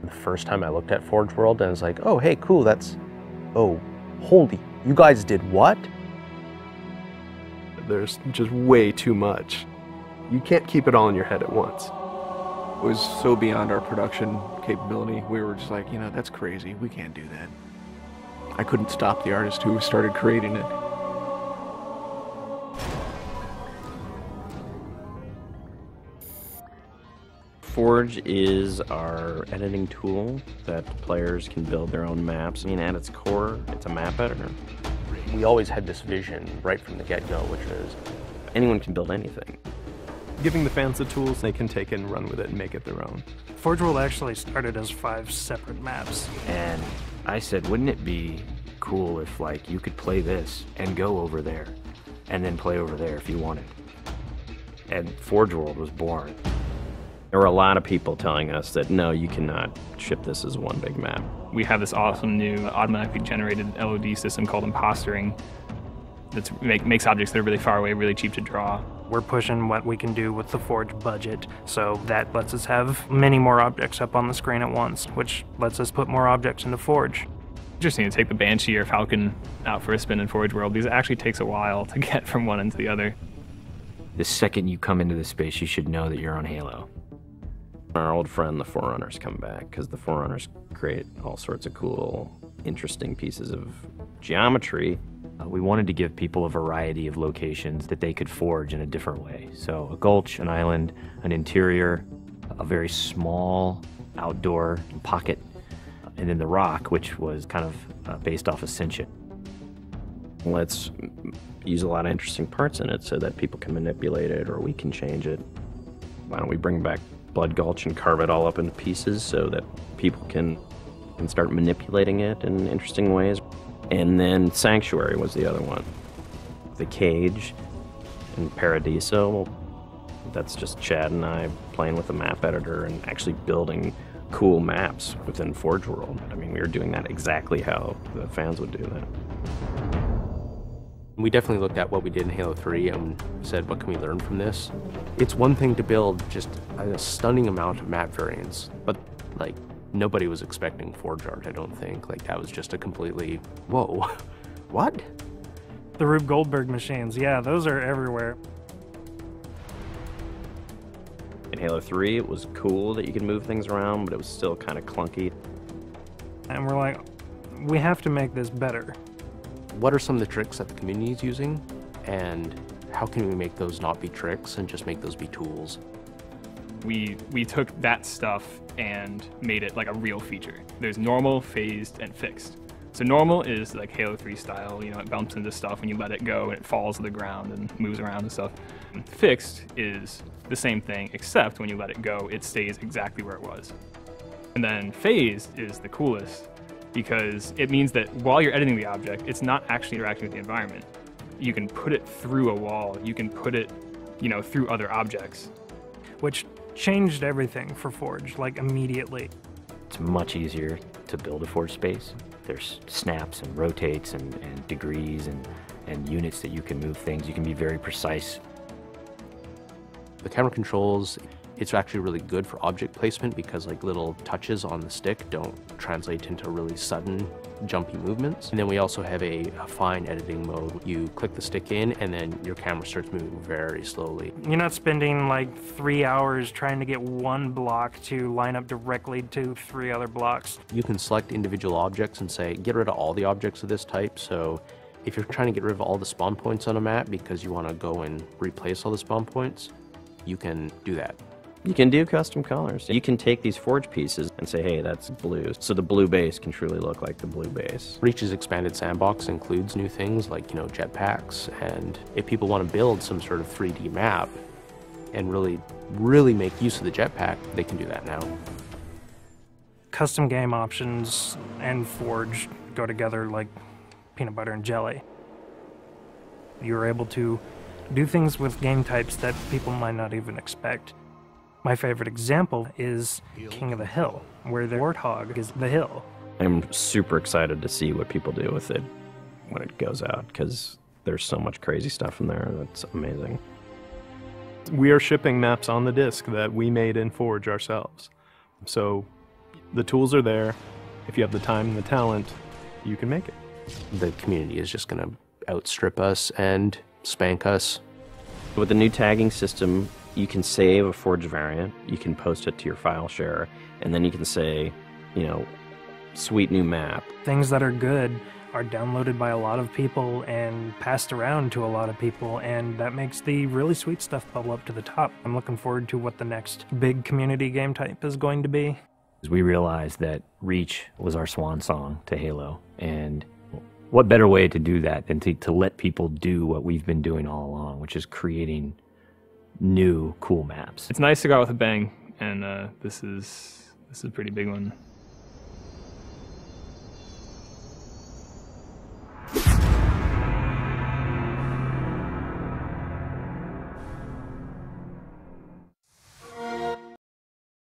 The first time I looked at Forge World, and I was like, oh, hey, cool, that's, oh, holy, you guys did what? There's just way too much. You can't keep it all in your head at once. It was so beyond our production capability. We were just like, you know, that's crazy. We can't do that. I couldn't stop the artist who started creating it. Forge is our editing tool that players can build their own maps. I mean, at its core, it's a map editor. We always had this vision right from the get-go, which is Anyone can build anything. Giving the fans the tools, they can take it and run with it and make it their own. Forge World actually started as 5 separate maps. And I said, wouldn't it be cool if, like, you could play this and go over there, and then play over there if you wanted. And Forge World was born. There were a lot of people telling us that, no, you cannot ship this as one big map. We have this awesome new automatically generated LOD system called impostering that makes objects that are really far away really cheap to draw. We're pushing what we can do with the Forge budget, so that lets us have many more objects up on the screen at once, which lets us put more objects into Forge. Interesting to take the Banshee or Falcon out for a spin in Forge World, because it actually takes a while to get from one end to the other. The second you come into this space, you should know that you're on Halo. Our old friend, the Forerunners, come back, because the Forerunners create all sorts of cool, interesting pieces of geometry. We wanted to give people a variety of locations that they could forge in a different way. So a gulch, an island, an interior, a very small outdoor pocket, and then the rock, which was kind of based off Ascension. Let's use a lot of interesting parts in it so that people can manipulate it or we can change it. Why don't we bring back Blood Gulch and carve it all up into pieces so that people can start manipulating it in interesting ways. And then Sanctuary was the other one. The Cage and Paradiso, that's just Chad and I playing with the map editor and actually building cool maps within Forge World. I mean, we were doing that exactly how the fans would do that. we definitely looked at what we did in Halo 3 and said, what can we learn from this? It's one thing to build just a stunning amount of map variants, but like nobody was expecting Forge art, I don't think. Like that was just a completely, whoa, what? The Rube Goldberg machines, yeah, those are everywhere. In Halo 3, it was cool that you could move things around, but it was still kind of clunky. And we're like, we have to make this better. What are some of the tricks that the community is using, and how can we make those not be tricks and just make those be tools? We took that stuff and made it like a real feature. There's normal, phased, and fixed. So normal is like Halo 3 style, you know, it bumps into stuff when you let it go and it falls to the ground and moves around and stuff. And fixed is the same thing, except when you let it go, it stays exactly where it was. And then phased is the coolest because it means that while you're editing the object, it's not actually interacting with the environment. You can put it through a wall, you can put it, you know, through other objects. Which changed everything for Forge, like immediately. It's much easier to build a Forge space. There's snaps and rotates and degrees and units that you can move things. You can be very precise. The camera controls, it's actually really good for object placement because like little touches on the stick don't translate into really sudden jumpy movements. And then we also have a fine editing mode. You click the stick in and then your camera starts moving very slowly. You're not spending like 3 hours trying to get one block to line up directly to 3 other blocks. You can select individual objects and say, get rid of all the objects of this type. So if you're trying to get rid of all the spawn points on a map because you want to go and replace all the spawn points, you can do that. You can do custom colors. You can take these Forge pieces and say, hey, that's blue. So the blue base can truly look like the blue base. Reach's expanded sandbox includes new things like, you know, jetpacks. And if people want to build some sort of 3D map and really make use of the jetpack, they can do that now. Custom game options and Forge go together like peanut butter and jelly. You're able to do things with game types that people might not even expect. My favorite example is King of the Hill, where the warthog is the hill. I'm super excited to see what people do with it when it goes out, because there's so much crazy stuff in there that's amazing. We are shipping maps on the disc that we made in Forge ourselves. So The tools are there. If you have the time and the talent, you can make it. The community is just going to outstrip us and spank us. With the new tagging system, you can save a forged variant, you can post it to your file share, and then you can say, you know, sweet new map. Things that are good are downloaded by a lot of people and passed around to a lot of people, and that makes the really sweet stuff bubble up to the top. I'm looking forward to what the next big community game type is going to be. We realized that Reach was our swan song to Halo, and what better way to do that than to let people do what we've been doing all along, which is creating new cool maps. It's nice to go out with a bang, and this is a pretty big one.